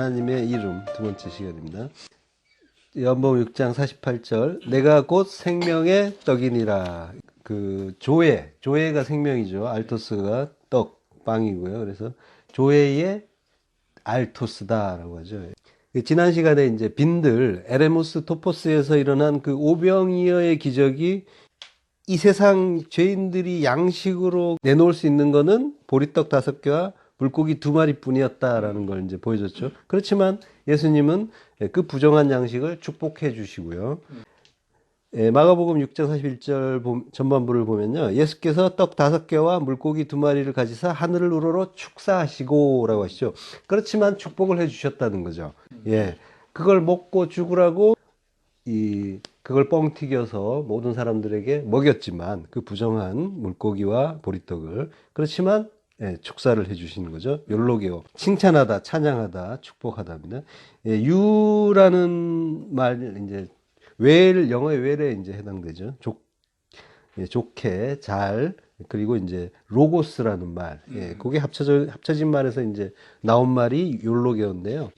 하나님의 이름 두 번째 시간입니다. 요한복음 6장 48절 내가 곧 생명의 떡이니라. 그 조회가 생명이죠. 알토스가 떡, 빵이고요. 그래서 조회의 알토스다라고 하죠. 지난 시간에 이제 빈들 에레모스 토포스에서 일어난 그 오병이어의 기적이 이 세상 죄인들이 양식으로 내놓을 수 있는 거는 보리떡 5개와 물고기 2마리 뿐이었다라는 걸 이제 보여줬죠. 그렇지만 예수님은 그 부정한 양식을 축복해 주시고요. 마가복음 6장 41절 전반부를 보면요. 예수께서 떡 5개와 물고기 2마리를 가지사 하늘을 우러러 축사하시고 라고 하시죠. 그렇지만 축복을 해 주셨다는 거죠. 예. 그걸 먹고 죽으라고 그걸 뻥 튀겨서 모든 사람들에게 먹였지만 그 부정한 물고기와 보리떡을 그렇지만 축사를 해 주시는 거죠. 욜로게오. 칭찬하다, 찬양하다, 축복하다입니다. 유라는 말 이제 영어의 웰에 이제 해당되죠. 좋게, 잘, 그리고 이제 로고스라는 말. 그게 합쳐진 말에서 이제 나온 말이 욜로게오인데요.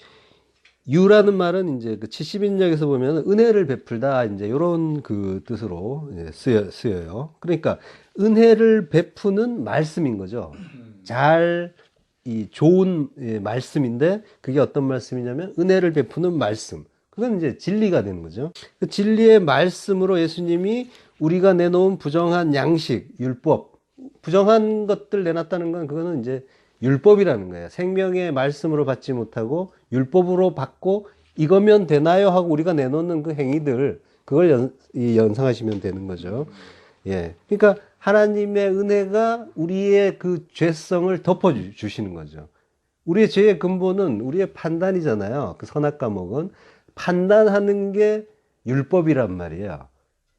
유라는 말은 이제 그 70인역에서 보면 은혜를 베풀다 이제 이런 그 뜻으로 쓰여요. 그러니까 은혜를 베푸는 말씀인 거죠. 좋은 말씀인데 그게 어떤 말씀이냐면 은혜를 베푸는 말씀. 그건 이제 진리가 되는 거죠. 그 진리의 말씀으로 예수님이 우리가 내놓은 부정한 양식, 율법, 부정한 것들 내놨다는 건 그거는 이제 율법이라는 거예요. 생명의 말씀으로 받지 못하고 율법으로 받고 이거면 되나요? 하고 우리가 내놓는 그 행위들, 그걸 연상하시면 되는 거죠. 예. 그러니까 하나님의 은혜가 우리의 그 죄성을 덮어주시는 거죠. 우리의 죄의 근본은 우리의 판단이잖아요. 그 선악과목은. 판단하는 게 율법이란 말이에요.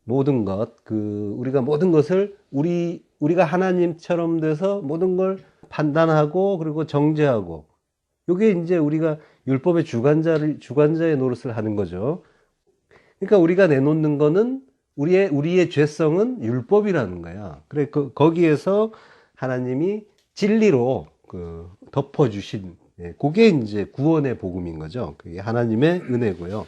모든 것, 우리가 모든 것을 우리가 하나님처럼 돼서 모든 걸 판단하고 그리고 정죄하고 요게 이제 우리가 율법의 주관자의 노릇을 하는 거죠. 그러니까 우리가 내놓는 거는 우리의 죄성은 율법이라는 거야. 그래 거기에서 하나님이 진리로 덮어주신 그게 이제 구원의 복음인 거죠. 그게 하나님의 은혜고요.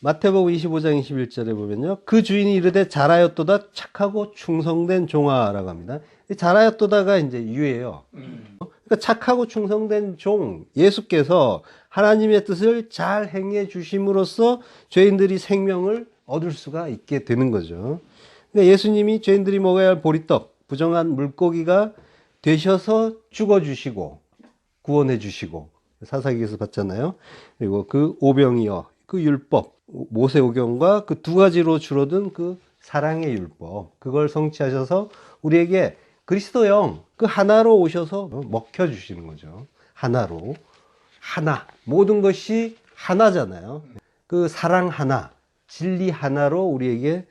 마태복음 25장 21절에 보면요. 그 주인이 이르되 잘하였도다 착하고 충성된 종아라고 합니다. 잘하였도다가 이제 유예요. 그러니까 착하고 충성된 종, 예수께서 하나님의 뜻을 잘 행해 주심으로써 죄인들이 생명을 얻을 수가 있게 되는 거죠. 그러니까 예수님이 죄인들이 먹어야 할 보리떡, 부정한 물고기가 되셔서 죽어주시고 구원해 주시고 사사기에서 봤잖아요. 그리고 그 오병이어, 그 율법, 모세오경과 그 2가지로 줄어든 그 사랑의 율법, 그걸 성취하셔서 우리에게 그리스도형 그 하나로 오셔서 먹혀 주시는 거죠. 하나로. 하나. 모든 것이 하나잖아요. 그 사랑 하나, 진리 하나로 우리에게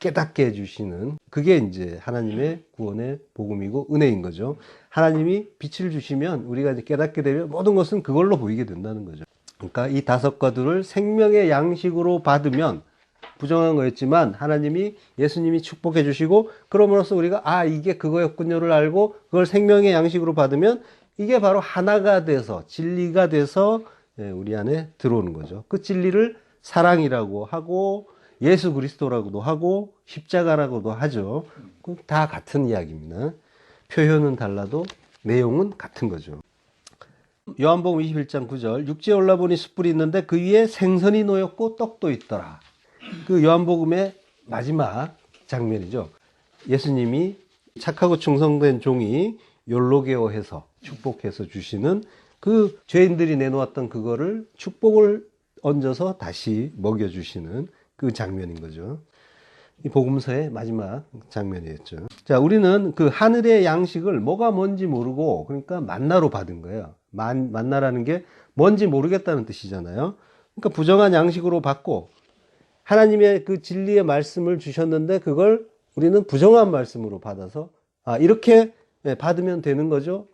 깨닫게 해주시는 그게 이제 하나님의 구원의 복음이고 은혜인 거죠. 하나님이 빛을 주시면 우리가 이제 깨닫게 되면 모든 것은 그걸로 보이게 된다는 거죠. 그러니까 이 5과들을 생명의 양식으로 받으면 부정한 거였지만 하나님이 예수님이 축복해 주시고 그럼으로써 우리가 이게 그거였군요를 알고 그걸 생명의 양식으로 받으면 이게 바로 하나가 돼서 진리가 돼서 우리 안에 들어오는 거죠. 그 진리를 사랑이라고 하고 예수 그리스도라고도 하고 십자가라고도 하죠. 다 같은 이야기입니다. 표현은 달라도 내용은 같은 거죠. 요한복음 21장 9절 육지에 올라보니 숯불이 있는데 그 위에 생선이 놓였고 떡도 있더라. 그 요한복음의 마지막 장면이죠. 예수님이 착하고 충성된 종이 욜로게오해서 축복해서 주시는 그 죄인들이 내놓았던 그거를 축복을 얹어서 다시 먹여주시는 그 장면인 거죠. 이 복음서의 마지막 장면이었죠. 자, 우리는 그 하늘의 양식을 뭐가 뭔지 모르고 그러니까 만나로 받은 거예요. 만나라는 게 뭔지 모르겠다는 뜻이잖아요. 그러니까 부정한 양식으로 받고 하나님의 그 진리의 말씀을 주셨는데 그걸 우리는 부정한 말씀으로 받아서 이렇게 받으면 되는 거죠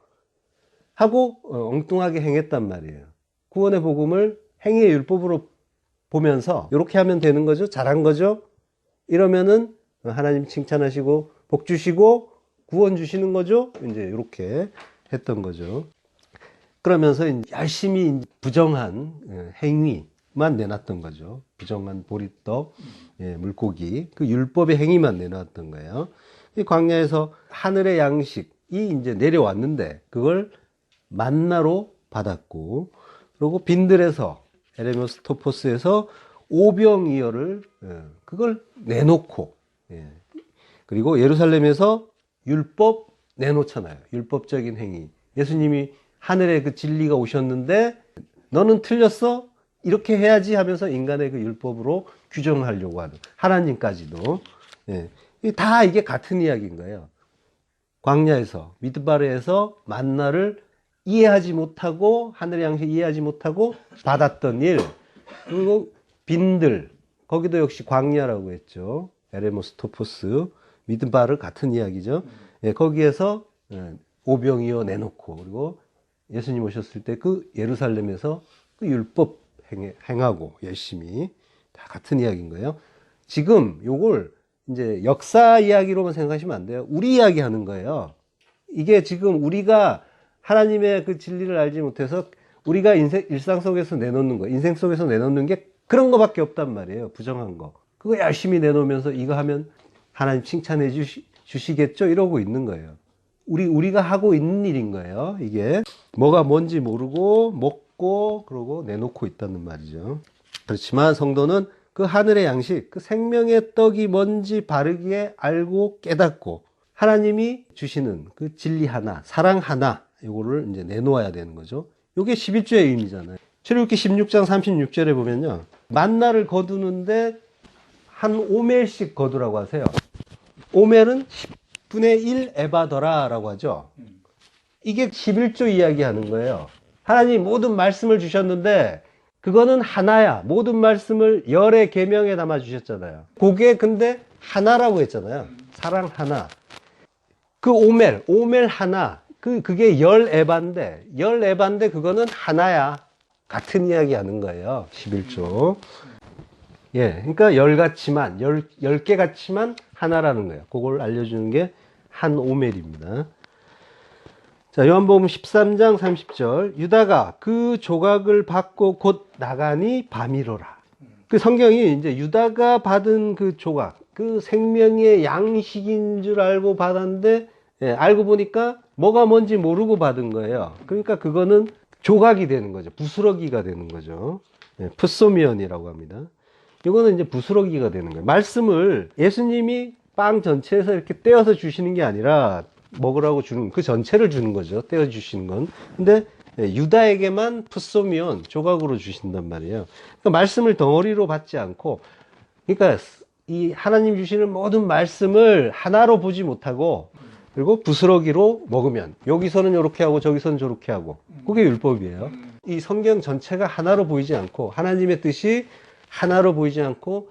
하고 엉뚱하게 행했단 말이에요. 구원의 복음을 행위의 율법으로 보면서 이렇게 하면 되는 거죠. 잘한 거죠. 이러면은 하나님 칭찬하시고 복 주시고 구원 주시는 거죠. 이제 이렇게 했던 거죠. 그러면서 열심히 부정한 행위만 내놨던 거죠. 부정한 보리떡, 물고기, 그 율법의 행위만 내놨던 거예요. 이 광야에서 하늘의 양식이 이제 내려왔는데 그걸 만나로 받았고, 그리고 빈들에서 에레모스토포스에서 오병이어를 그걸 내놓고, 그리고 예루살렘에서 율법 내놓잖아요. 율법적인 행위. 예수님이 하늘에 그 진리가 오셨는데 너는 틀렸어? 이렇게 해야지 하면서 인간의 그 율법으로 규정하려고 하는, 하나님까지도. 다 이게 같은 이야기인 거예요. 광야에서, 미드바르에서 만나를 이해하지 못하고, 하늘의 양식 이해하지 못하고 받았던 일, 그리고 빈들, 거기도 역시 광야라고 했죠. 에레모스토포스, 미드바르 같은 이야기죠. 거기에서 오병이어 내놓고, 그리고 예수님 오셨을 때 그 예루살렘에서 그 율법 행하고 열심히, 다 같은 이야기인 거예요. 지금 요걸 이제 역사 이야기로만 생각하시면 안 돼요. 우리 이야기 하는 거예요. 이게 지금 우리가 하나님의 그 진리를 알지 못해서 우리가 일상 속에서 내놓는 거, 인생 속에서 내놓는 게 그런 거밖에 없단 말이에요. 부정한 거. 그거 열심히 내놓으면서 이거 하면 하나님 칭찬해 주시겠죠? 이러고 있는 거예요. 우리가 하고 있는 일인 거예요. 이게 뭐가 뭔지 모르고 먹고 그러고 내놓고 있다는 말이죠. 그렇지만 성도는 그 하늘의 양식, 그 생명의 떡이 뭔지 바르게 알고 깨닫고 하나님이 주시는 그 진리 하나, 사랑 하나, 요거를 이제 내놓아야 되는 거죠. 요게 11조의 의미잖아요. 출애굽기 16장 36절에 보면요, 만나를 거두는데 한 오멜씩 거두라고 하세요. 오멜은 10분의 1 에바더라라고 하죠. 이게 11조 이야기 하는 거예요. 하나님 모든 말씀을 주셨는데 그거는 하나야. 모든 말씀을 열의 계명에 담아 주셨잖아요. 그게 근데 하나라고 했잖아요. 사랑 하나. 그 오멜 하나. 그게 열 에바인데 그거는 하나야. 같은 이야기 하는 거예요. 11조. 그러니까 열 같지만, 열 개 같지만 하나라는 거예요. 그걸 알려주는 게 한 오멜입니다. 자, 요한복음 13장 30절. 유다가 그 조각을 받고 곧 나가니 밤이로라. 그 성경이 이제 유다가 받은 그 조각, 그 생명의 양식인 줄 알고 받았는데, 알고 보니까 뭐가 뭔지 모르고 받은 거예요. 그러니까 그거는 조각이 되는 거죠. 부스러기가 되는 거죠. 푸소미언이라고 합니다. 이거는 이제 부스러기가 되는 거예요. 말씀을 예수님이 빵 전체에서 이렇게 떼어서 주시는 게 아니라 먹으라고 주는, 그 전체를 주는 거죠. 떼어 주시는 건. 근데 유다에게만 푸소미언, 조각으로 주신단 말이에요. 그러니까 말씀을 덩어리로 받지 않고, 그러니까 이 하나님 주시는 모든 말씀을 하나로 보지 못하고, 그리고 부스러기로 먹으면 여기서는 이렇게 하고 저기서는 저렇게 하고, 그게 율법이에요. 이 성경 전체가 하나로 보이지 않고, 하나님의 뜻이 하나로 보이지 않고,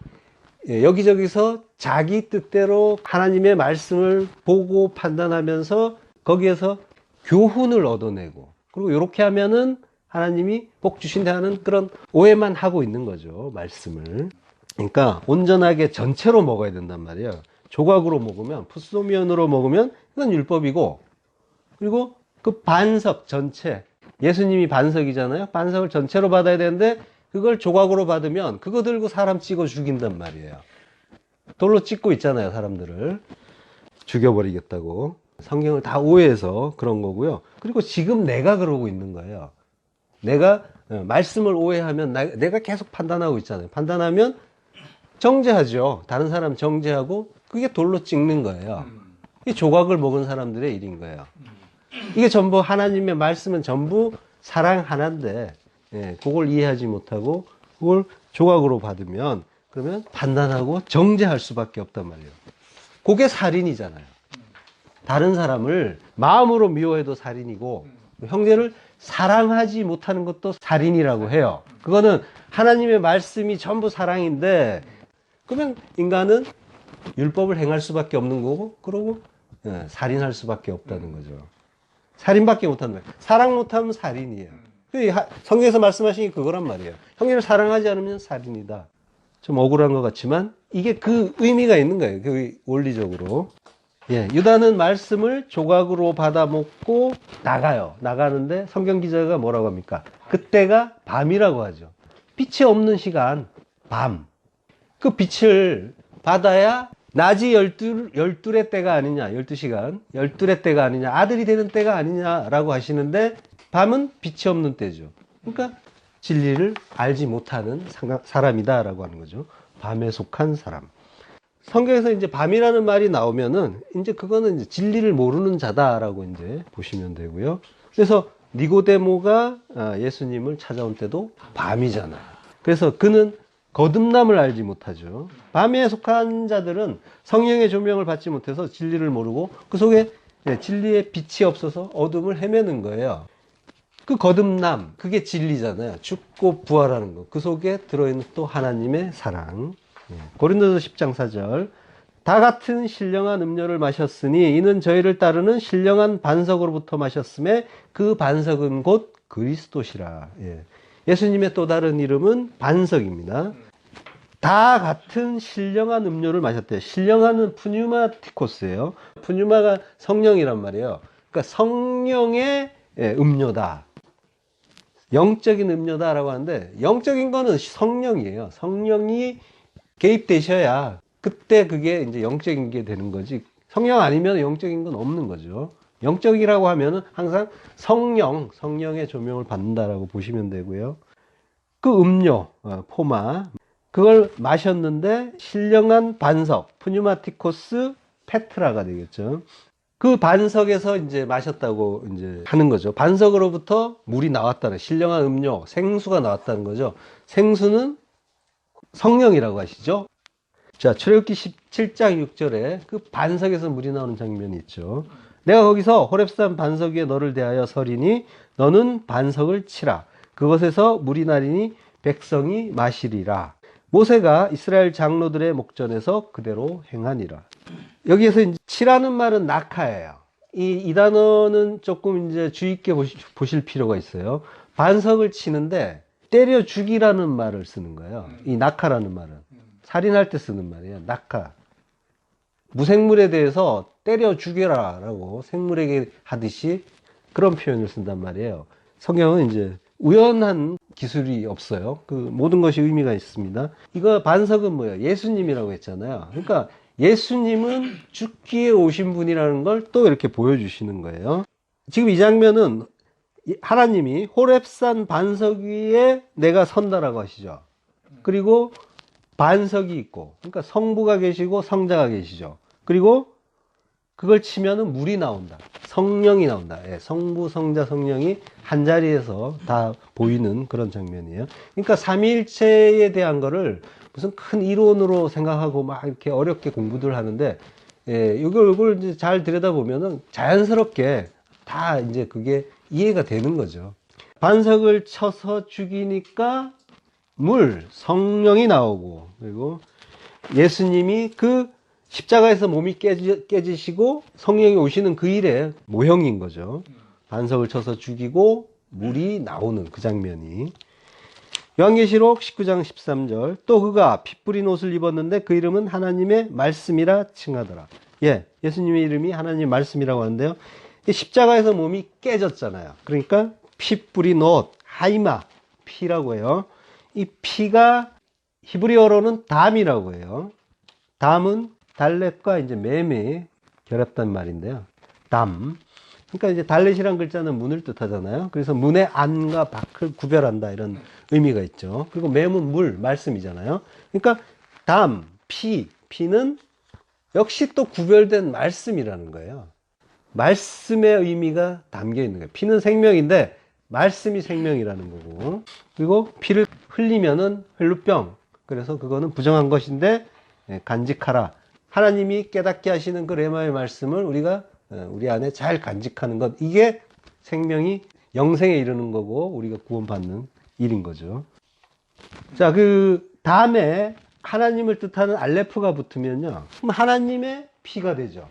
여기저기서 자기 뜻대로 하나님의 말씀을 보고 판단하면서 거기에서 교훈을 얻어내고, 그리고 이렇게 하면은 하나님이 복 주신다 하는 그런 오해만 하고 있는 거죠. 말씀을. 그러니까 온전하게 전체로 먹어야 된단 말이에요. 조각으로 먹으면, 푸소미언으로 먹으면 그건 율법이고, 그리고 그 반석 전체, 예수님이 반석이잖아요. 반석을 전체로 받아야 되는데 그걸 조각으로 받으면 그거 들고 사람 찍어 죽인단 말이에요. 돌로 찍고 있잖아요. 사람들을 죽여버리겠다고. 성경을 다 오해해서 그런 거고요. 그리고 지금 내가 그러고 있는 거예요. 내가 말씀을 오해하면 내가 계속 판단하고 있잖아요. 판단하면 정죄하죠. 다른 사람 정죄하고 그게 돌로 찍는 거예요. 이게 조각을 먹은 사람들의 일인 거예요. 이게 전부 하나님의 말씀은 전부 사랑 하나인데, 그걸 이해하지 못하고 그걸 조각으로 받으면 그러면 판단하고 정죄할 수밖에 없단 말이에요. 그게 살인이잖아요. 다른 사람을 마음으로 미워해도 살인이고, 형제를 사랑하지 못하는 것도 살인이라고 해요. 그거는 하나님의 말씀이 전부 사랑인데, 그러면 인간은 율법을 행할 수밖에 없는 거고, 그러고 살인할 수밖에 없다는 거죠. 살인밖에 못하는 거예요. 사랑 못하면 살인이에요. 성경에서 말씀하신 게 그거란 말이에요. 형제를 사랑하지 않으면 살인이다. 좀 억울한 것 같지만 이게 그 의미가 있는 거예요. 그 원리적으로. 예, 유다는 말씀을 조각으로 받아 먹고 나가요. 나가는데 성경 기자가 뭐라고 합니까? 그때가 밤이라고 하죠. 빛이 없는 시간, 밤. 그 빛을 받아야 낮이 12의 때가 아니냐, 12시간, 12의 때가 아니냐, 아들이 되는 때가 아니냐라고 하시는데 밤은 빛이 없는 때죠. 그러니까 진리를 알지 못하는 사람이다라고 하는 거죠. 밤에 속한 사람. 성경에서 이제 밤이라는 말이 나오면은 이제 그거는 이제 진리를 모르는 자다라고 이제 보시면 되고요. 그래서 니고데모가 예수님을 찾아온 때도 밤이잖아요. 그래서 그는 거듭남을 알지 못하죠. 밤에 속한 자들은 성령의 조명을 받지 못해서 진리를 모르고 그 속에 진리의 빛이 없어서 어둠을 헤매는 거예요. 그 거듭남, 그게 진리잖아요. 죽고 부활하는 거. 그 속에 들어있는 또 하나님의 사랑. 고린도서 10장 4절. 다 같은 신령한 음료를 마셨으니 이는 저희를 따르는 신령한 반석으로부터 마셨음에 그 반석은 곧 그리스도시라. 예수님의 또 다른 이름은 반석입니다. 다 같은 신령한 음료를 마셨대요. 신령한은 푸뉴마티코스예요. 푸뉴마가 성령이란 말이에요. 그러니까 성령의 음료다. 영적인 음료다라고 하는데 영적인 거는 성령이에요. 성령이 개입되셔야 그때 그게 이제 영적인 게 되는 거지. 성령 아니면 영적인 건 없는 거죠. 영적이라고 하면은 항상 성령의 조명을 받는다라고 보시면 되고요. 그 음료, 포마, 그걸 마셨는데 신령한 반석, 푸뉴마티코스 페트라가 되겠죠. 그 반석에서 이제 마셨다고 이제 하는 거죠. 반석으로부터 물이 나왔다는, 신령한 음료, 생수가 나왔다는 거죠. 생수는 성령이라고 하시죠. 자, 출애굽기 17장 6절에 그 반석에서 물이 나오는 장면이 있죠. 내가 거기서 호렙산 반석 위에 너를 대하여 서리니 너는 반석을 치라. 그것에서 물이 나리니 백성이 마시리라. 모세가 이스라엘 장로들의 목전에서 그대로 행하니라. 여기에서 이제 치라는 말은 낙하예요. 이 단어는 조금 이제 주의 있게 보실 필요가 있어요. 반석을 치는데 때려 죽이라는 말을 쓰는 거예요. 이 낙하라는 말은. 살인할 때 쓰는 말이에요. 낙하. 무생물에 대해서 때려 죽여라 라고 생물에게 하듯이 그런 표현을 쓴단 말이에요. 성경은 이제 우연한 기술이 없어요. 그 모든 것이 의미가 있습니다. 이거 반석은 뭐예요? 예수님이라고 했잖아요. 그러니까 예수님은 죽기에 오신 분이라는 걸 또 이렇게 보여주시는 거예요. 지금 이 장면은 하나님이 호렙산 반석 위에 내가 선다라고 하시죠. 그리고 반석이 있고, 그러니까 성부가 계시고 성자가 계시죠. 그리고 그걸 치면은 물이 나온다. 성령이 나온다. 성부, 성자, 성령이 한 자리에서 다 보이는 그런 장면이에요. 그러니까 삼위일체에 대한 거를 무슨 큰 이론으로 생각하고 막 이렇게 어렵게 공부들 하는데, 이걸 이제 잘 들여다보면은 자연스럽게 다 이제 그게 이해가 되는 거죠. 반석을 쳐서 죽이니까 성령이 나오고, 그리고 예수님이 그 십자가에서 몸이 깨지시고 성령이 오시는 그 일의 모형인 거죠. 반석을 쳐서 죽이고 물이 나오는 그 장면이. 요한계시록 19장 13절. 또 그가 피 뿌린 옷을 입었는데 그 이름은 하나님의 말씀이라 칭하더라. 예수님의 이름이 하나님의 말씀이라고 하는데요. 십자가에서 몸이 깨졌잖아요. 그러니까 피 뿌린 옷, 하이마, 피라고 해요. 이 피가 히브리어로는 담이라고 해요. 담은 달렛과 이제 매매 결합된 말인데요. 담. 그러니까 이제 달렛이란 글자는 문을 뜻하잖아요. 그래서 문의 안과 밖을 구별한다 이런 의미가 있죠. 그리고 매문 물, 말씀이잖아요. 그러니까 담, 피는 역시 또 구별된 말씀이라는 거예요. 말씀의 의미가 담겨 있는 거예요. 피는 생명인데 말씀이 생명이라는 거고, 그리고 피를 흘리면은 혈루병. 그래서 그거는 부정한 것인데 간직하라. 하나님이 깨닫게 하시는 그 레마의 말씀을 우리가 우리 안에 잘 간직하는 것, 이게 생명이 영생에 이르는 거고 우리가 구원받는 일인 거죠. 자, 그 다음에 하나님을 뜻하는 알레프가 붙으면요, 그럼 하나님의 피가 되죠.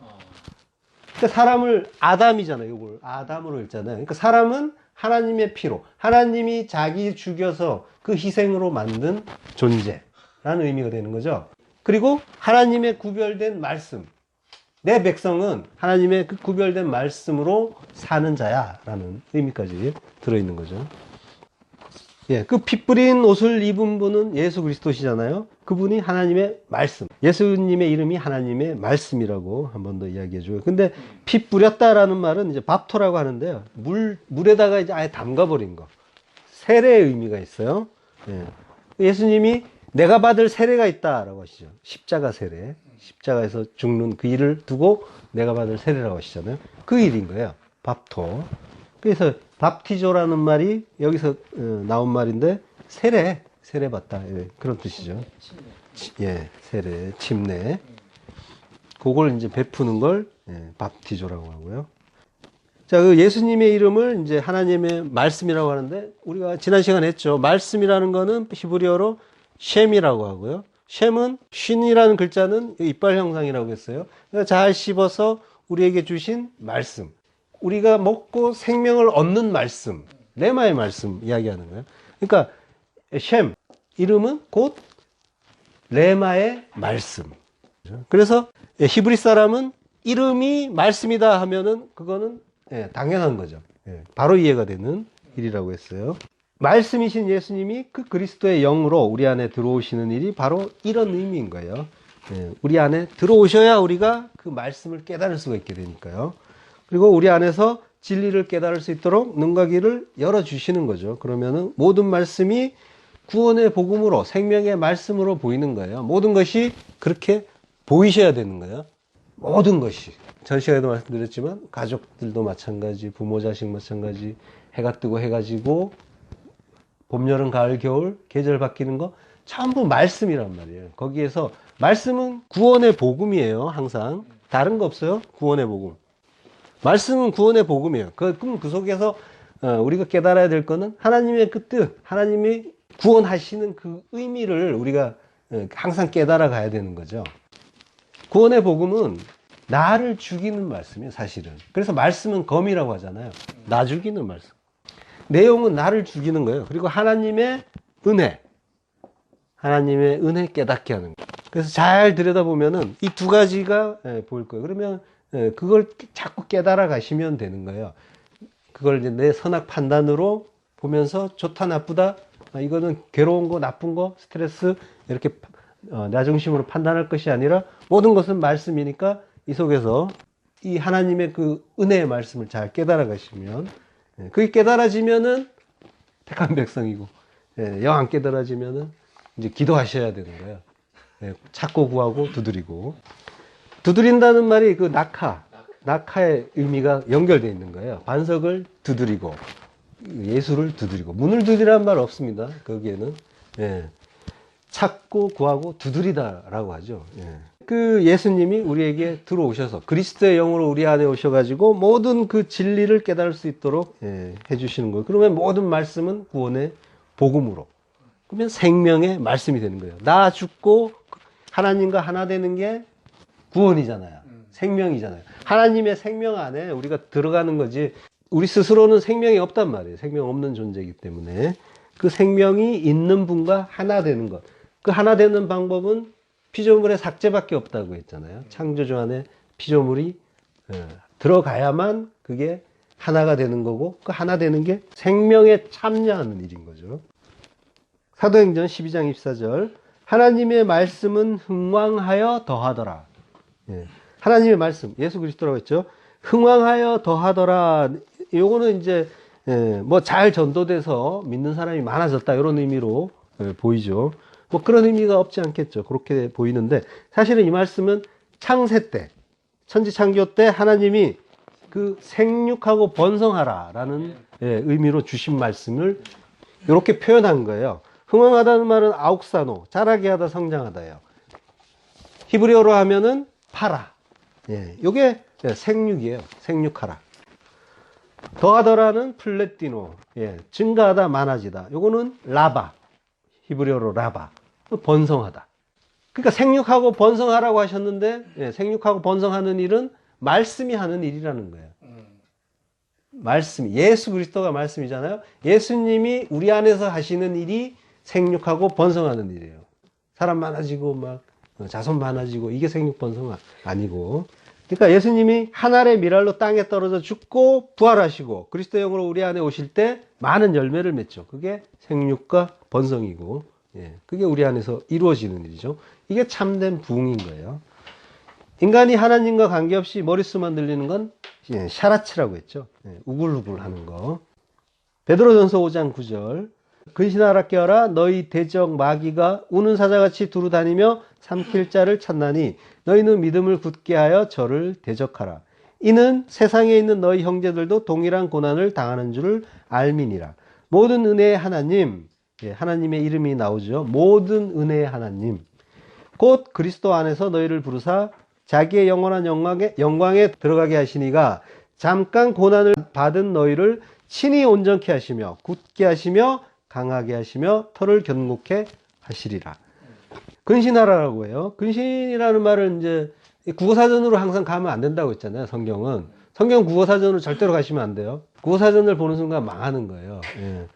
그러니까 사람을 아담이잖아요. 이걸 아담으로 읽잖아요. 그러니까 사람은 하나님의 피로, 하나님이 자기 죽여서 그 희생으로 만든 존재라는 의미가 되는 거죠. 그리고 하나님의 구별된 말씀, 내 백성은 하나님의 그 구별된 말씀으로 사는 자야라는 의미까지 들어있는 거죠. 예, 그 피 뿌린 옷을 입은 분은 예수 그리스도시잖아요. 그분이 하나님의 말씀. 예수님의 이름이 하나님의 말씀이라고 한 번 더 이야기해줘요. 근데 피 뿌렸다라는 말은 이제 밥토라고 하는데요. 물에다가 이제 아예 담가버린 거. 세례의 의미가 있어요. 예. 예수님이 내가 받을 세례가 있다라고 하시죠. 십자가 세례. 십자가에서 죽는 그 일을 두고 내가 받을 세례라고 하시잖아요. 그 일인 거예요. 밥토. 그래서 밥티조라는 말이 여기서 나온 말인데 세례 받다. 예, 그런 뜻이죠. 예, 세례, 침례. 그걸 이제 베푸는 걸 밥티조라고 하고요. 자, 그 예수님의 이름을 이제 하나님의 말씀이라고 하는데 우리가 지난 시간에 했죠. 말씀이라는 거는 히브리어로 셴이라고 하고요. 셴은 쉰이라는 글자는 이빨 형상이라고 했어요. 그러니까 잘 씹어서 우리에게 주신 말씀. 우리가 먹고 생명을 얻는 말씀. 레마의 말씀 이야기하는 거예요. 그러니까 셴 이름은 곧 레마의 말씀. 그래서 히브리 사람은 이름이 말씀이다 하면은 그거는 당연한 거죠. 바로 이해가 되는 일이라고 했어요. 말씀이신 예수님이 그 그리스도의 영으로 우리 안에 들어오시는 일이 바로 이런 의미인 거예요. 우리 안에 들어오셔야 우리가 그 말씀을 깨달을 수가 있게 되니까요. 그리고 우리 안에서 진리를 깨달을 수 있도록 눈과 귀를 열어주시는 거죠. 그러면은 모든 말씀이 구원의 복음으로 생명의 말씀으로 보이는 거예요. 모든 것이 그렇게 보이셔야 되는 거예요. 모든 것이. 전 시간에도 말씀드렸지만 가족들도 마찬가지, 부모 자식 마찬가지, 해가 뜨고 해가 지고 봄, 여름, 가을, 겨울 계절 바뀌는 거 전부 말씀이란 말이에요. 거기에서 말씀은 구원의 복음이에요. 항상 다른 거 없어요. 구원의 복음. 말씀은 구원의 복음이에요. 그럼 그 속에서 우리가 깨달아야 될 거는 하나님의 그 뜻, 하나님이 구원하시는 그 의미를 우리가 항상 깨달아 가야 되는 거죠. 구원의 복음은 나를 죽이는 말씀이에요, 사실은. 그래서 말씀은 검이라고 하잖아요. 나 죽이는 말씀. 내용은 나를 죽이는 거예요. 그리고 하나님의 은혜 깨닫게 하는 거예요. 그래서 잘 들여다보면은 이 두 가지가 보일 거예요. 그러면 그걸 자꾸 깨달아 가시면 되는 거예요. 그걸 이제 내 선악 판단으로 보면서 좋다, 나쁘다, 이거는 괴로운 거, 나쁜 거, 스트레스, 이렇게 나 중심으로 판단할 것이 아니라 모든 것은 말씀이니까 이 속에서 이 하나님의 그 은혜의 말씀을 잘 깨달아 가시면, 그게 깨달아지면은 택한 백성이고, 영 안 깨달아지면은 이제 기도하셔야 되는 거예요. 찾고 구하고 두드리고. 두드린다는 말이 그 낙하의 의미가 연결되어 있는 거예요. 반석을 두드리고, 예수를 두드리고. 문을 두드리라는 말 없습니다. 거기에는. 찾고 구하고 두드리다라고 하죠. 그 예수님이 우리에게 들어오셔서 그리스도의 영으로 우리 안에 오셔가지고 모든 그 진리를 깨달을 수 있도록 해주시는 거예요. 그러면 모든 말씀은 구원의 복음으로. 그러면 생명의 말씀이 되는 거예요. 나 죽고 하나님과 하나 되는 게 구원이잖아요. 생명이잖아요. 하나님의 생명 안에 우리가 들어가는 거지 우리 스스로는 생명이 없단 말이에요. 생명 없는 존재이기 때문에 그 생명이 있는 분과 하나 되는 것. 그 하나 되는 방법은 피조물의 삭제밖에 없다고 했잖아요. 창조주 안에 피조물이 들어가야만 그게 하나가 되는 거고 그 하나 되는 게 생명에 참여하는 일인 거죠. 사도행전 12장 24절 하나님의 말씀은 흥왕하여 더하더라. 하나님의 말씀, 예수 그리스도라고 했죠. 흥왕하여 더하더라. 요거는 이제 뭐 잘 전도돼서 믿는 사람이 많아졌다 이런 의미로 보이죠. 뭐 그런 의미가 없지 않겠죠. 그렇게 보이는데 사실은 이 말씀은 창세 때, 천지창조 때 하나님이 그 생육하고 번성하라라는 의미로 주신 말씀을 이렇게 표현한 거예요. 흥왕하다는 말은 아욱사노, 자라게 하다, 성장하다예요. 히브리어로 하면은 파라. 요게 생육이에요. 생육하라. 더하더라는 플레티노, 증가하다, 많아지다. 요거는 라바, 히브리어로 라바, 번성하다. 그러니까 생육하고 번성하라고 하셨는데 생육하고 번성하는 일은 말씀이 하는 일이라는 거예요. 말씀이, 예수 그리스도가 말씀이잖아요. 예수님이 우리 안에서 하시는 일이 생육하고 번성하는 일이에요. 사람 많아지고 막 자손 많아지고 이게 생육 번성 아니고 그러니까 예수님이 하늘의 미랄로 땅에 떨어져 죽고 부활하시고 그리스도의 영으로 우리 안에 오실 때 많은 열매를 맺죠. 그게 생육과 번성이고, 예, 그게 우리 안에서 이루어지는 일이죠. 이게 참된 부흥인 거예요. 인간이 하나님과 관계없이 머릿수만 들리는 건 예, 샤라치라고 했죠. 예, 우글우글 하는 거. 베드로전서 5장 9절. 근신하라 깨어라 너희 대적 마귀가 우는 사자같이 두루 다니며 삼킬 자를 찾나니 너희는 믿음을 굳게 하여 저를 대적하라. 이는 세상에 있는 너희 형제들도 동일한 고난을 당하는 줄을 알미니라. 모든 은혜의 하나님, 예, 하나님의 이름이 나오죠. 모든 은혜의 하나님 곧 그리스도 안에서 너희를 부르사 자기의 영원한 영광에 들어가게 하시니가 잠깐 고난을 받은 너희를 친히 온전케 하시며 굳게 하시며 강하게 하시며 털을 견고케 하시리라. 근신하라라고 해요. 근신이라는 말을 이제 국어사전으로 항상 가면 안 된다고 했잖아요. 성경은. 성경 국어사전으로 절대로 가시면 안 돼요. 국어사전을 보는 순간 망하는 거예요. 예.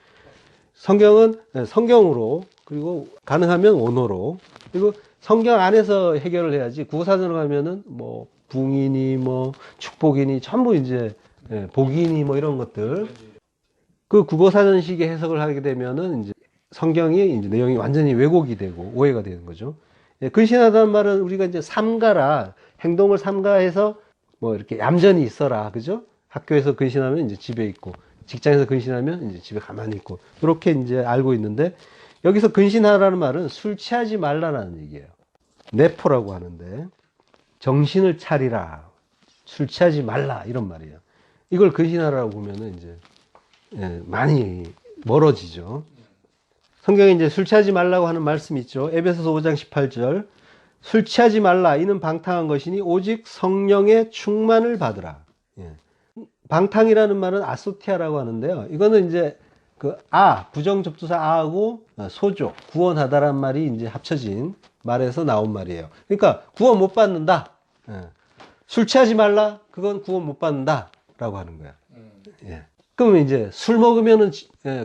성경은 성경으로, 그리고 가능하면 원어로, 그리고 성경 안에서 해결을 해야지 국어사전으로 가면은 뭐 붕이니 뭐 축복이니 전부 이제 예, 복이니 뭐 이런 것들, 그 국어사전식의 해석을 하게 되면은 이제 성경이 이제 내용이 완전히 왜곡이 되고 오해가 되는 거죠. 예, 근신하다는 말은 우리가 이제 삼가라, 행동을 삼가해서 뭐 이렇게 얌전히 있어라, 그죠? 학교에서 근신하면 이제 집에 있고, 직장에서 근신하면 이제 집에 가만히 있고, 이렇게 이제 알고 있는데, 여기서 근신하라는 말은 술 취하지 말라라는 얘기예요. 내포라고 하는데, 정신을 차리라, 술 취하지 말라, 이런 말이에요. 이걸 근신하라고 보면은 이제 예, 많이 멀어지죠. 성경에 이제 술 취하지 말라고 하는 말씀이 있죠. 에베소서 5장 18절. 술 취하지 말라. 이는 방탕한 것이니 오직 성령의 충만을 받으라. 예. 방탕이라는 말은 아소티아라고 하는데요. 이거는 이제 그 부정접두사 아하고 소조, 구원하다란 말이 이제 합쳐진 말에서 나온 말이에요. 그러니까 구원 못 받는다. 예. 술 취하지 말라. 그건 구원 못 받는다. 라고 하는 거야. 예. 그러면 이제 술 먹으면은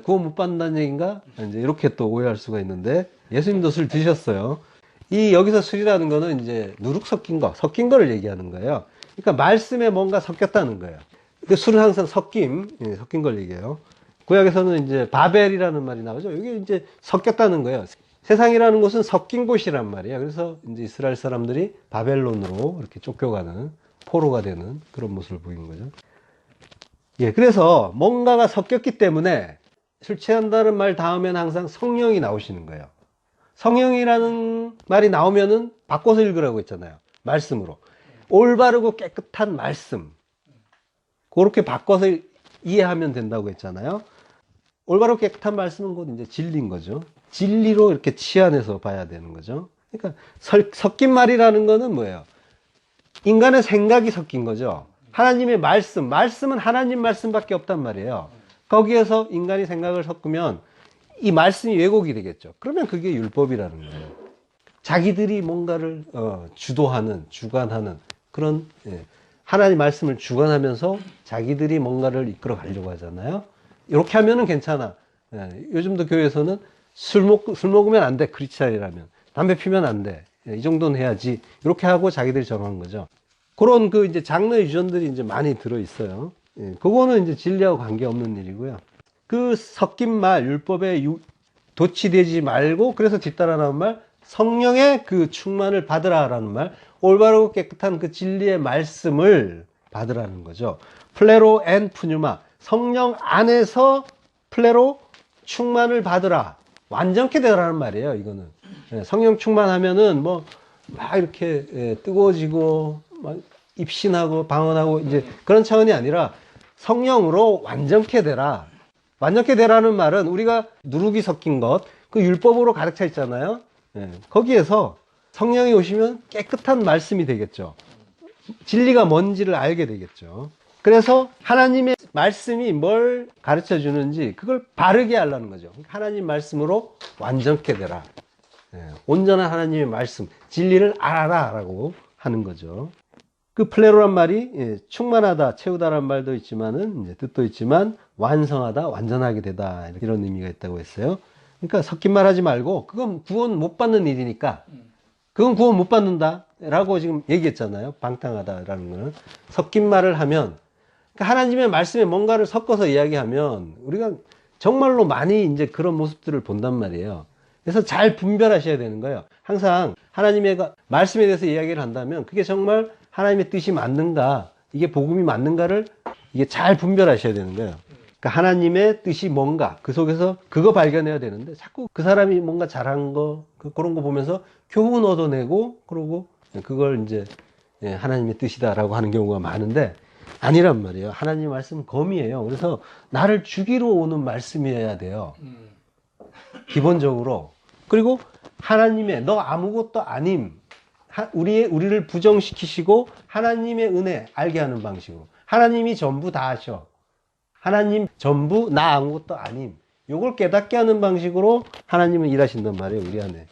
구원 못 받는다는 얘기인가? 이제 이렇게 또 오해할 수가 있는데, 예수님도 술 드셨어요. 여기서 술이라는 거는 이제 누룩 섞인 거를 얘기하는 거예요. 그러니까 말씀에 뭔가 섞였다는 거예요. 그 술은 항상 섞인 걸 얘기해요. 구약에서는 이제 바벨이라는 말이 나오죠. 이게 이제 섞였다는 거예요. 세상이라는 곳은 섞인 곳이란 말이에요. 그래서 이제 이스라엘 사람들이 바벨론으로 이렇게 쫓겨가는, 포로가 되는 그런 모습을 보이는 거죠. 예, 그래서 뭔가가 섞였기 때문에 술 취한다는 말 다음엔 항상 성령이 나오시는 거예요. 성령이라는 말이 나오면은 바꿔서 읽으라고 했잖아요. 말씀으로. 올바르고 깨끗한 말씀. 그렇게 바꿔서 이해하면 된다고 했잖아요. 올바르고 깨끗한 말씀은 곧 이제 진리인 거죠. 진리로 이렇게 치환해서 봐야 되는 거죠. 그러니까 섞인 말이라는 거는 뭐예요? 인간의 생각이 섞인 거죠. 하나님의 말씀은 하나님 말씀밖에 없단 말이에요. 거기에서 인간이 생각을 섞으면 이 말씀이 왜곡이 되겠죠. 그러면 그게 율법이라는 거예요. 자기들이 뭔가를 주도하는, 주관하는 그런, 예, 하나님 말씀을 주관하면서 자기들이 뭔가를 이끌어 가려고 하잖아요. 이렇게 하면은 괜찮아. 예, 요즘도 교회에서는 술 먹으면 안 돼. 크리스찬이라면. 담배 피면 안 돼. 예, 이 정도는 해야지. 이렇게 하고 자기들이 정한 거죠. 그런 그 이제 장르 유전들이 이제 많이 들어 있어요. 예, 그거는 이제 진리하고 관계없는 일이고요. 그 섞인 말, 율법에 도취되지 말고, 그래서 뒤따라 나온 말, 성령의 그 충만을 받으라라는 말, 올바르고 깨끗한 그 진리의 말씀을 받으라는 거죠. 플레로 앤 푸뉴마, 성령 안에서 플레로 충만을 받으라, 완전케 되라는 말이에요. 이거는 예, 성령 충만하면은 뭐 막 이렇게 뜨거워지고 막 입신하고 방언하고 이제 그런 차원이 아니라 성령으로 완전케 되라. 완전케 되라는 말은 우리가 누룩이 섞인 것, 그 율법으로 가득 차 있잖아요. 예, 거기에서 성령이 오시면 깨끗한 말씀이 되겠죠. 진리가 뭔지를 알게 되겠죠. 그래서 하나님의 말씀이 뭘 가르쳐 주는지 그걸 바르게 하려는 거죠. 하나님 말씀으로 완전케 되라. 예, 온전한 하나님의 말씀, 진리를 알아라 라고 하는 거죠. 그 플레로란 말이 예, 충만하다, 채우다란 말도 있지만은 이제 뜻도 있지만 완성하다, 완전하게 되다 이런 의미가 있다고 했어요. 그러니까 섞인 말 하지 말고 그건 구원 못 받는 일이니까 그건 구원 못 받는다. 라고 지금 얘기했잖아요. 방탕하다라는 거는. 섞인 말을 하면, 그러니까 하나님의 말씀에 뭔가를 섞어서 이야기하면 우리가 정말로 많이 이제 그런 모습들을 본단 말이에요. 그래서 잘 분별하셔야 되는 거예요. 항상 하나님의 말씀에 대해서 이야기를 한다면 그게 정말 하나님의 뜻이 맞는가, 이게 복음이 맞는가를 이게 잘 분별하셔야 되는 거예요. 그러니까 하나님의 뜻이 뭔가, 그 속에서 그거 발견해야 되는데 자꾸 그 사람이 뭔가 잘한 거, 그런 거 보면서 교훈 얻어내고 그러고 그걸 이제 하나님의 뜻이다라고 하는 경우가 많은데 아니란 말이에요. 하나님 말씀은 검이에요. 그래서 나를 죽이러 오는 말씀이어야 돼요. 기본적으로. 그리고 하나님의 너 아무것도 아님, 우리를 부정시키시고 하나님의 은혜 알게 하는 방식으로. 하나님이 전부 다 하셔. 하나님 전부 나 아무것도 아님. 요걸 깨닫게 하는 방식으로 하나님은 일하신단 말이에요. 우리 안에.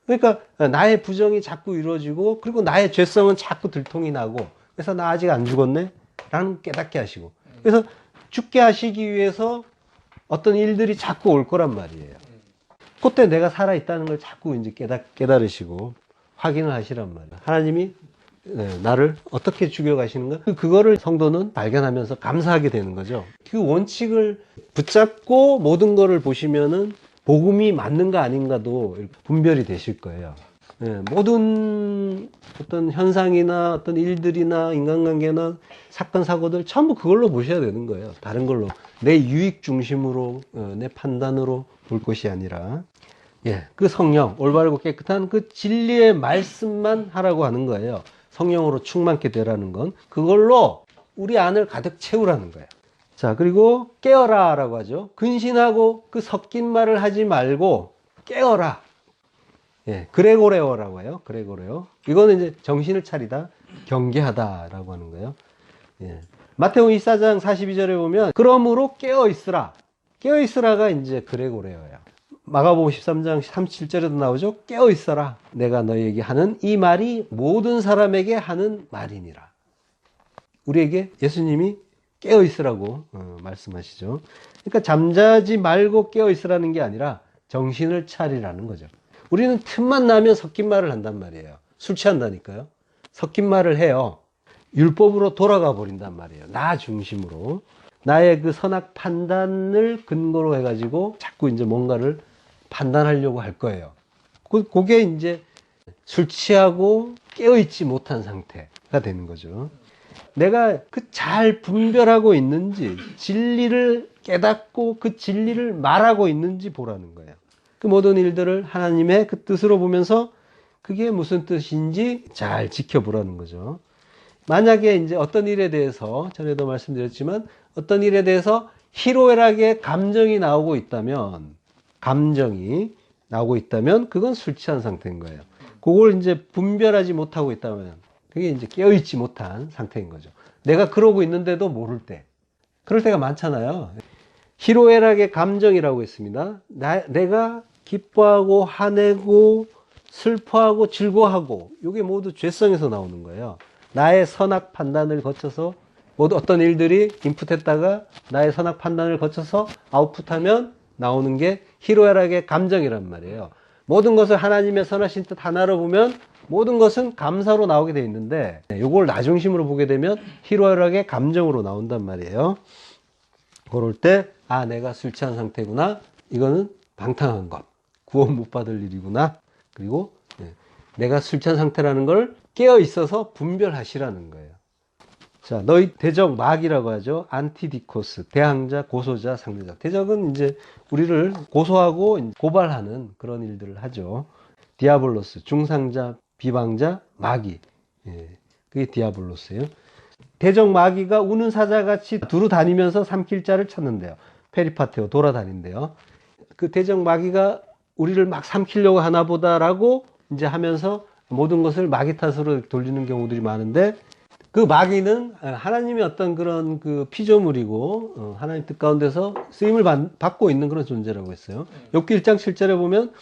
그러니까 나의 부정이 자꾸 이루어지고 그리고 나의 죄성은 자꾸 들통이 나고 그래서 나 아직 안 죽었네? 라는 깨닫게 하시고 그래서 죽게 하시기 위해서 어떤 일들이 자꾸 올 거란 말이에요. 그때 내가 살아있다는 걸 자꾸 이제 깨달으시고 확인을 하시란 말이에요. 하나님이 나를 어떻게 죽여가시는가? 그거를 성도는 발견하면서 감사하게 되는 거죠. 그 원칙을 붙잡고 모든 거를 보시면은 복음이 맞는가 아닌가도 분별이 되실 거예요. 모든 어떤 현상이나 어떤 일들이나 인간관계나 사건, 사고들 전부 그걸로 보셔야 되는 거예요. 다른 걸로. 내 유익 중심으로, 내 판단으로 볼 것이 아니라. 그 성령, 올바르고 깨끗한 그 진리의 말씀만 하라고 하는 거예요. 성령으로 충만케 되라는 건. 그걸로 우리 안을 가득 채우라는 거예요. 자, 그리고 깨어라 라고 하죠. 근신하고 그 섞인 말을 하지 말고 깨어라. 그레고레오라고 해요. 그레고레오. 이거는 이제 정신을 차리다, 경계하다 라고 하는 거예요. 마태복음 24장 42절에 보면 그러므로 깨어 있으라. 깨어 있으라가 이제 그레고레오예요. 마가복음 13장 37절에도 나오죠. 깨어 있어라. 내가 너희에게 하는 이 말이 모든 사람에게 하는 말이니라. 우리에게 예수님이 깨어 있으라고 말씀하시죠. 그러니까 잠자지 말고 깨어 있으라는 게 아니라 정신을 차리라는 거죠. 우리는 틈만 나면 섞인 말을 한단 말이에요. 술 취한다니까요. 섞인 말을 해요. 율법으로 돌아가 버린단 말이에요. 나 중심으로. 나의 그 선악 판단을 근거로 해가지고 자꾸 이제 뭔가를 판단하려고 할 거예요. 그게 이제 술 취하고 깨어있지 못한 상태가 되는 거죠. 내가 그 잘 분별하고 있는지, 진리를 깨닫고 그 진리를 말하고 있는지 보라는 거예요. 그 모든 일들을 하나님의 그 뜻으로 보면서 그게 무슨 뜻인지 잘 지켜보라는 거죠. 만약에 이제 어떤 일에 대해서, 전에도 말씀드렸지만, 어떤 일에 대해서 희로애락의 감정이 나오고 있다면, 그건 술 취한 상태인 거예요. 그걸 이제 분별하지 못하고 있다면, 그게 이제 깨어있지 못한 상태인 거죠. 내가 그러고 있는데도 모를 때. 그럴 때가 많잖아요. 희로애락의 감정이라고 했습니다. 내가 기뻐하고 화내고 슬퍼하고 즐거워하고 이게 모두 죄성에서 나오는 거예요. 나의 선악 판단을 거쳐서 모두 어떤 일들이 인풋했다가 나의 선악 판단을 거쳐서 아웃풋하면 나오는 게 희로애락의 감정이란 말이에요. 모든 것을 하나님의 선하신 뜻 하나로 보면 모든 것은 감사로 나오게 돼 있는데 이걸 나 중심으로 보게 되면 희로애락의 감정으로 나온단 말이에요. 그럴 때 내가 술 취한 상태구나. 이거는 방탕한 것. 구원 못 받을 일이구나. 그리고 내가 술 취한 상태라는 걸 깨어 있어서 분별하시라는 거예요. 자, 너희 대적 마귀라고 하죠. 안티디코스, 대항자, 고소자, 상대자. 대적은 이제 우리를 고소하고 고발하는 그런 일들을 하죠. 디아블로스, 중상자, 비방자, 마귀. 그게 디아블로스예요. 대적 마귀가 우는 사자같이 두루 다니면서 삼킬 자를 찾는데요. 페리파테오, 돌아다닌대요. 그 대적 마귀가 우리를 막 삼키려고 하나 보다라고 이제 하면서 모든 것을 마귀 탓으로 돌리는 경우들이 많은데 그 마귀는 하나님의 어떤 그런 그 피조물이고 하나님 뜻 가운데서 쓰임을 받고 있는 그런 존재라고 했어요. 욥기 1장 7절에 보면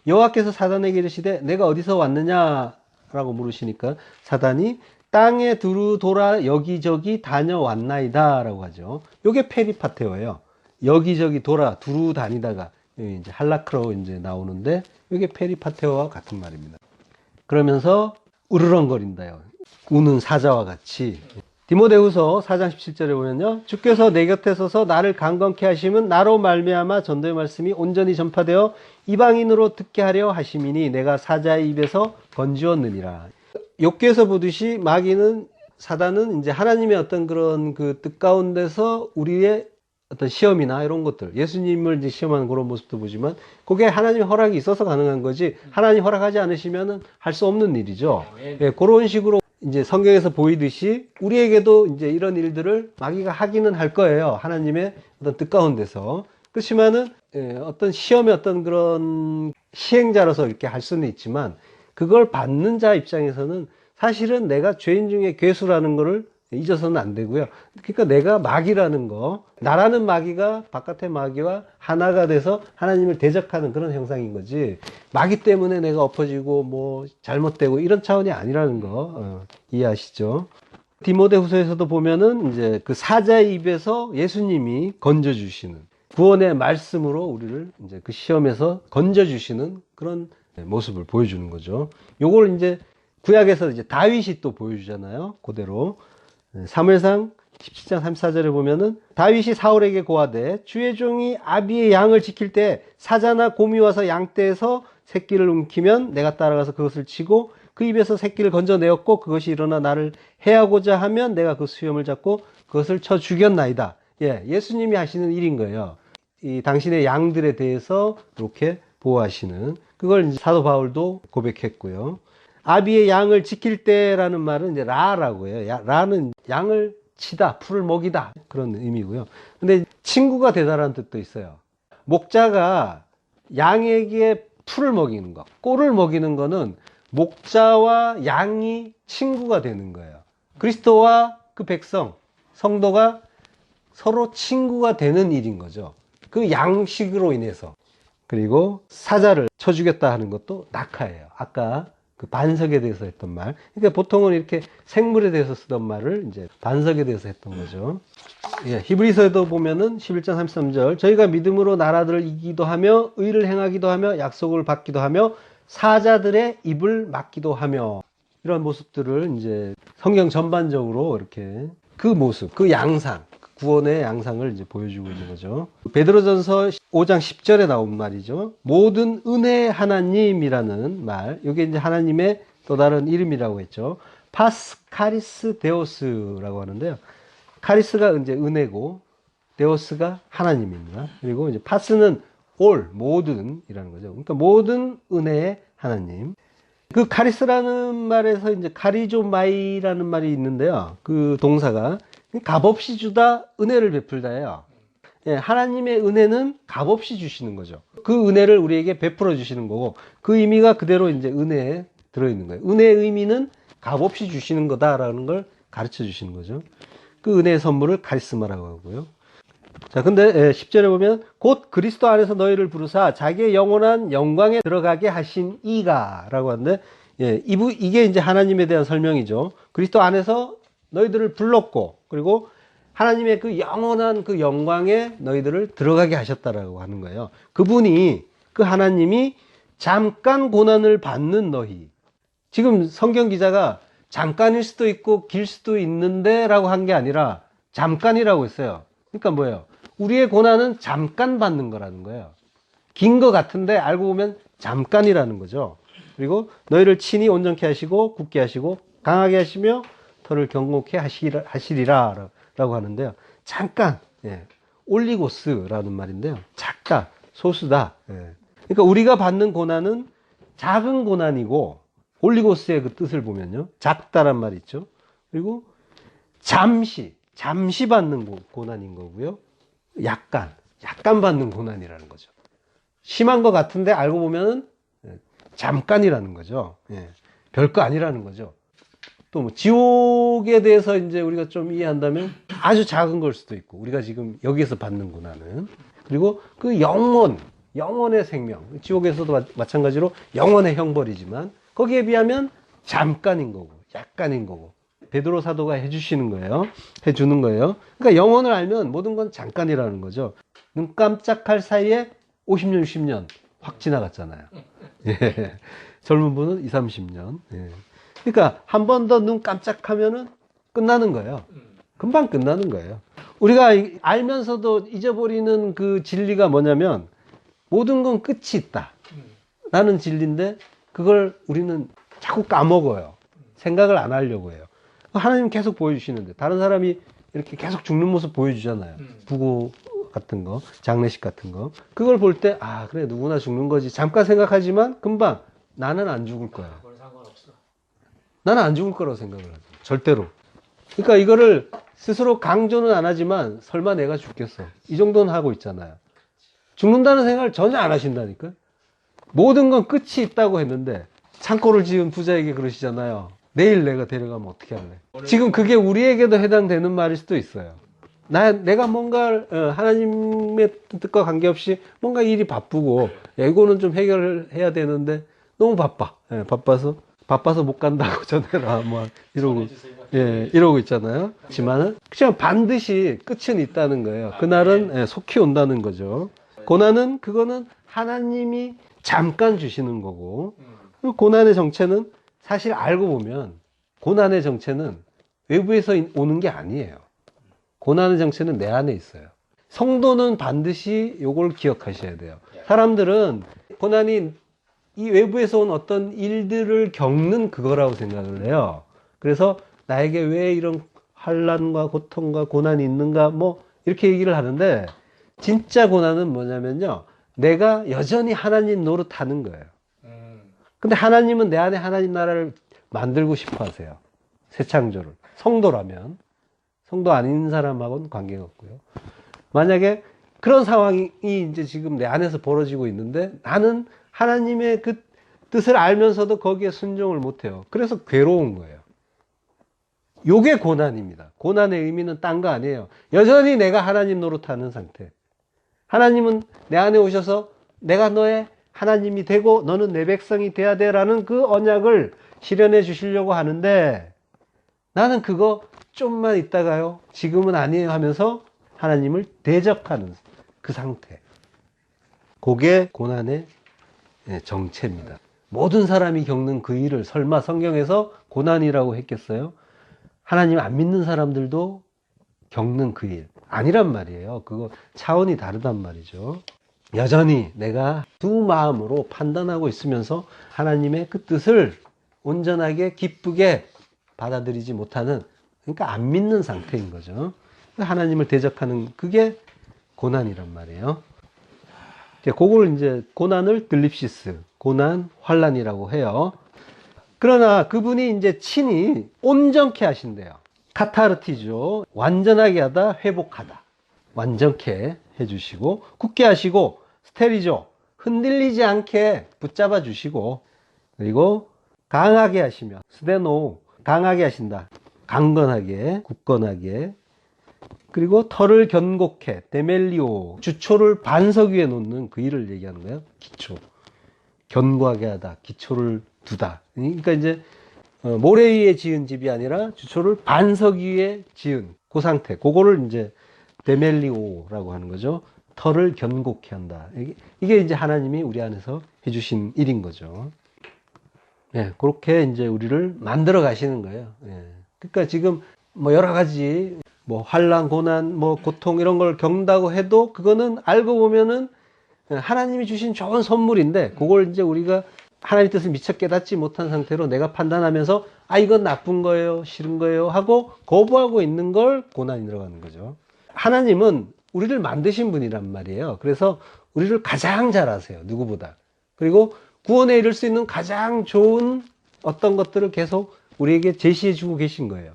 여호와께서 사단에게 이르시되 내가 어디서 왔느냐라고 물으시니까 사단이 땅에 두루 돌아 여기저기 다녀왔나이다 라고 하죠. 요게 페리파테오예요. 여기저기 돌아 두루 다니다가 이제 할라크로 이제 나오는데 이게 페리파테오와 같은 말입니다. 그러면서 으르렁거린다요. 우는 사자와 같이. 디모데후서 4장 17절에 보면요. 주께서 내 곁에 서서 나를 강건케 하심은 나로 말미암아 전도의 말씀이 온전히 전파되어 이방인으로 듣게 하려 하심이니 내가 사자의 입에서 건지었느니라. 욥기에서 보듯이 마귀는 사단은 이제 하나님의 어떤 그런 그 뜻 가운데서 우리의 어떤 시험이나 이런 것들, 예수님을 이제 시험하는 그런 모습도 보지만 그게 하나님의 허락이 있어서 가능한 거지 하나님 허락하지 않으시면은 할 수 없는 일이죠. 예, 그런 식으로 이제 성경에서 보이듯이 우리에게도 이제 이런 일들을 마귀가 하기는 할 거예요. 하나님의 어떤 뜻 가운데서. 그렇지만은 어떤 시험의 어떤 그런 시행자로서 이렇게 할 수는 있지만 그걸 받는 자 입장에서는 사실은 내가 죄인 중에 괴수라는 거를 잊어서는 안 되고요. 그러니까 내가 마귀라는 거, 나라는 마귀가 바깥의 마귀와 하나가 돼서 하나님을 대적하는 그런 형상인 거지. 마귀 때문에 내가 엎어지고 뭐 잘못되고 이런 차원이 아니라는 거 이해하시죠? 디모데후서에서도 보면은 이제 그 사자의 입에서 예수님이 건져주시는 구원의 말씀으로 우리를 이제 그 시험에서 건져주시는 그런 모습을 보여주는 거죠. 요걸 이제 구약에서 이제 다윗이 또 보여주잖아요. 그대로. 사무엘상 17장 34절에 보면은 다윗이 사울에게 고하되 주의 종이 아비의 양을 지킬 때 사자나 곰이 와서 양떼에서 새끼를 움키면 내가 따라가서 그것을 치고 그 입에서 새끼를 건져내었고 그것이 일어나 나를 해하고자 하면 내가 그 수염을 잡고 그것을 쳐 죽였나이다. 예, 예수님이 하시는 일인 거예요. 이 당신의 양들에 대해서 이렇게 보호하시는 그걸 이제 사도 바울도 고백했고요. 아비의 양을 지킬 때라는 말은 이제 라라고 해요. 라는 양을 치다, 풀을 먹이다 그런 의미고요. 근데 친구가 되다라는 뜻도 있어요. 목자가 양에게 풀을 먹이는 거, 꼴을 먹이는 거는 목자와 양이 친구가 되는 거예요. 그리스도와 그 백성, 성도가 서로 친구가 되는 일인 거죠. 그 양식으로 인해서. 그리고 사자를 쳐 죽였다 하는 것도 낙하예요. 아까 그 반석에 대해서 했던 말. 그러니까 보통은 이렇게 생물에 대해서 쓰던 말을 이제 반석에 대해서 했던 거죠. 예, 히브리서에도 보면은 11장 33절 저희가 믿음으로 나라들을 이기기도 하며 의를 행하기도 하며 약속을 받기도 하며 사자들의 입을 막기도 하며 이런 모습들을 이제 성경 전반적으로 이렇게 그 모습, 그 양상, 구원의 양상을 이제 보여주고 있는 거죠. 베드로전서 5장 10절에 나온 말이죠. 모든 은혜의 하나님이라는 말, 이게 이제 하나님의 또 다른 이름이라고 했죠. 파스카리스 데오스라고 하는데요. 카리스가 이제 은혜고 데오스가 하나님입니다. 그리고 이제 파스는 올, 모든이라는 거죠. 그러니까 모든 은혜의 하나님. 그 카리스라는 말에서 이제 카리조마이라는 말이 있는데요. 그 동사가 값없이 주다, 은혜를 베풀다예요. 예, 하나님의 은혜는 값없이 주시는 거죠. 그 은혜를 우리에게 베풀어 주시는 거고, 그 의미가 그대로 이제 은혜에 들어있는 거예요. 은혜의 의미는 값없이 주시는 거다라는 걸 가르쳐 주시는 거죠. 그 은혜의 선물을 카리스마라고 하고요. 자, 근데 10절에 보면 곧 그리스도 안에서 너희를 부르사 자기의 영원한 영광에 들어가게 하신 이가 라고 하는데, 예, 이게 이제 하나님에 대한 설명이죠. 그리스도 안에서 너희들을 불렀고, 그리고 하나님의 그 영원한 그 영광에 너희들을 들어가게 하셨다라고 하는 거예요. 그분이, 그 하나님이 잠깐 고난을 받는 너희. 지금 성경 기자가 잠깐일 수도 있고 길 수도 있는데 라고 한 게 아니라 잠깐이라고 했어요. 그러니까 뭐예요? 우리의 고난은 잠깐 받는 거라는 거예요. 긴 거 같은데 알고 보면 잠깐이라는 거죠. 그리고 너희를 친히 온전케 하시고 굳게 하시고 강하게 하시며 털을 경고케 하시리라 라고 하는데요. 잠깐, 예. 올리고스라는 말인데요. 작다, 소수다. 예. 그러니까 우리가 받는 고난은 작은 고난이고 올리고스의 그 뜻을 보면요. 작다란 말이 있죠. 그리고 잠시 받는 고난인 거고요. 약간 받는 고난이라는 거죠. 심한 것 같은데 알고 보면은 잠깐이라는 거죠. 예. 별거 아니라는 거죠. 또 뭐 지옥에 대해서 이제 우리가 좀 이해한다면 아주 작은 걸 수도 있고 우리가 지금 여기에서 받는 고난은 그리고 그 영원의 생명 지옥에서도 마찬가지로 영원의 형벌이지만 거기에 비하면 잠깐인 거고 약간인 거고 베드로 사도가 해주시는 거예요. 해주는 거예요. 그러니까 영원을 알면 모든 건 잠깐이라는 거죠. 눈 깜짝할 사이에 50년, 60년 확 지나갔잖아요. 예. 젊은 분은 2, 30년. 예. 그러니까 한 번 더 눈 깜짝하면은 끝나는 거예요. 금방 끝나는 거예요. 우리가 알면서도 잊어버리는 그 진리가 뭐냐면 모든 건 끝이 있다 라는 진리인데 그걸 우리는 자꾸 까먹어요. 생각을 안 하려고 해요. 하나님 계속 보여주시는데 다른 사람이 이렇게 계속 죽는 모습 보여주잖아요. 부고 같은 거, 장례식 같은 거. 그걸 볼 때, 아, 그래, 누구나 죽는 거지. 잠깐 생각하지만 금방 나는 안 죽을 거야. 나는 안 죽을 거라고 생각을 하죠. 절대로. 그러니까 이거를 스스로 강조는 안 하지만 설마 내가 죽겠어. 이 정도는 하고 있잖아요. 죽는다는 생각을 전혀 안 하신다니까요. 모든 건 끝이 있다고 했는데 창고를 지은 부자에게 그러시잖아요. 내일 내가 데려가면 어떻게 할래? 지금 그게 우리에게도 해당되는 말일 수도 있어요. 내가 뭔가 하나님의 뜻과 관계없이 뭔가 일이 바쁘고 이거는 좀 해결을 해야 되는데 너무 바빠. 예, 바빠서 못 간다고 전해라. 뭐 이러고 이러고 있잖아요. 그렇지만은 그냥 반드시 끝은 있다는 거예요. 그날은 속히 온다는 거죠. 고난은 그거는 하나님이 잠깐 주시는 거고 고난의 정체는 사실 알고 보면 고난의 정체는 외부에서 오는 게 아니에요. 고난의 정체는 내 안에 있어요. 성도는 반드시 요걸 기억하셔야 돼요. 사람들은 고난이 이 외부에서 온 어떤 일들을 겪는 그거라고 생각을 해요. 그래서 나에게 왜 이런 환난과 고통과 고난이 있는가 뭐 이렇게 얘기를 하는데 진짜 고난은 뭐냐면요. 내가 여전히 하나님 노릇하는 거예요. 근데 하나님은 내 안에 하나님 나라를 만들고 싶어 하세요. 새 창조를. 성도라면. 성도 아닌 사람하고는 관계가 없고요. 만약에 그런 상황이 이제 지금 내 안에서 벌어지고 있는데 나는 하나님의 그 뜻을 알면서도 거기에 순종을 못해요. 그래서 괴로운 거예요. 요게 고난입니다. 고난의 의미는 딴 거 아니에요. 여전히 내가 하나님 노릇하는 상태. 하나님은 내 안에 오셔서 내가 너의 하나님이 되고 너는 내 백성이 돼야 돼라는 그 언약을 실현해 주시려고 하는데 나는 그거 좀만 있다가요. 지금은 아니에요 하면서 하나님을 대적하는 그 상태. 그게 고난의 정체입니다. 모든 사람이 겪는 그 일을 설마 성경에서 고난이라고 했겠어요? 하나님 안 믿는 사람들도 겪는 그 일. 아니란 말이에요. 그거 차원이 다르단 말이죠. 여전히 내가 두 마음으로 판단하고 있으면서 하나님의 그 뜻을 온전하게 기쁘게 받아들이지 못하는 그러니까 안 믿는 상태인 거죠. 하나님을 대적하는 그게 고난이란 말이에요. 그걸 이제 고난을 들립시스, 고난, 환난이라고 해요. 그러나 그분이 이제 친히 온전케 하신대요. 카타르티죠. 완전하게 하다, 회복하다. 완전케 해주시고, 굳게 하시고, 스테리죠. 흔들리지 않게 붙잡아 주시고, 그리고 강하게 하시며, 스데노, 강하게 하신다. 강건하게, 굳건하게. 그리고 털을 견고케, 데멜리오, 주초를 반석 위에 놓는 그 일을 얘기하는 거예요. 기초. 견고하게 하다, 기초를 두다. 그러니까 이제 모래 위에 지은 집이 아니라 주초를 반석 위에 지은 그 상태. 그거를 이제 데멜리오라고 하는 거죠. 털을 견고케 한다. 이게 이제 하나님이 우리 안에서 해주신 일인 거죠. 예, 그렇게 이제 우리를 만들어 가시는 거예요. 예. 그러니까 지금 뭐 여러 가지 뭐 환난, 고난, 뭐 고통 이런 걸 겪는다고 해도 그거는 알고 보면은 하나님이 주신 좋은 선물인데 그걸 이제 우리가 하나님 뜻을 미처 깨닫지 못한 상태로 내가 판단하면서 아 이건 나쁜 거예요, 싫은 거예요 하고 거부하고 있는 걸 고난이 들어가는 거죠. 하나님은 우리를 만드신 분이란 말이에요. 그래서 우리를 가장 잘 아세요. 누구보다. 그리고 구원에 이를 수 있는 가장 좋은 어떤 것들을 계속 우리에게 제시해 주고 계신 거예요.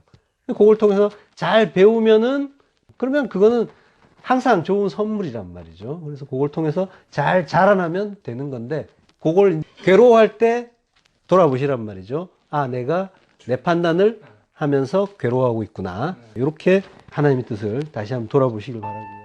그걸 통해서 잘 배우면은 그러면 그거는 항상 좋은 선물이란 말이죠. 그래서 그걸 통해서 잘 자라나면 되는 건데 그걸 괴로워할 때 돌아보시란 말이죠. 아, 내가 내 판단을 하면서 괴로워하고 있구나. 이렇게 하나님의 뜻을 다시 한번 돌아보시길 바랍니다.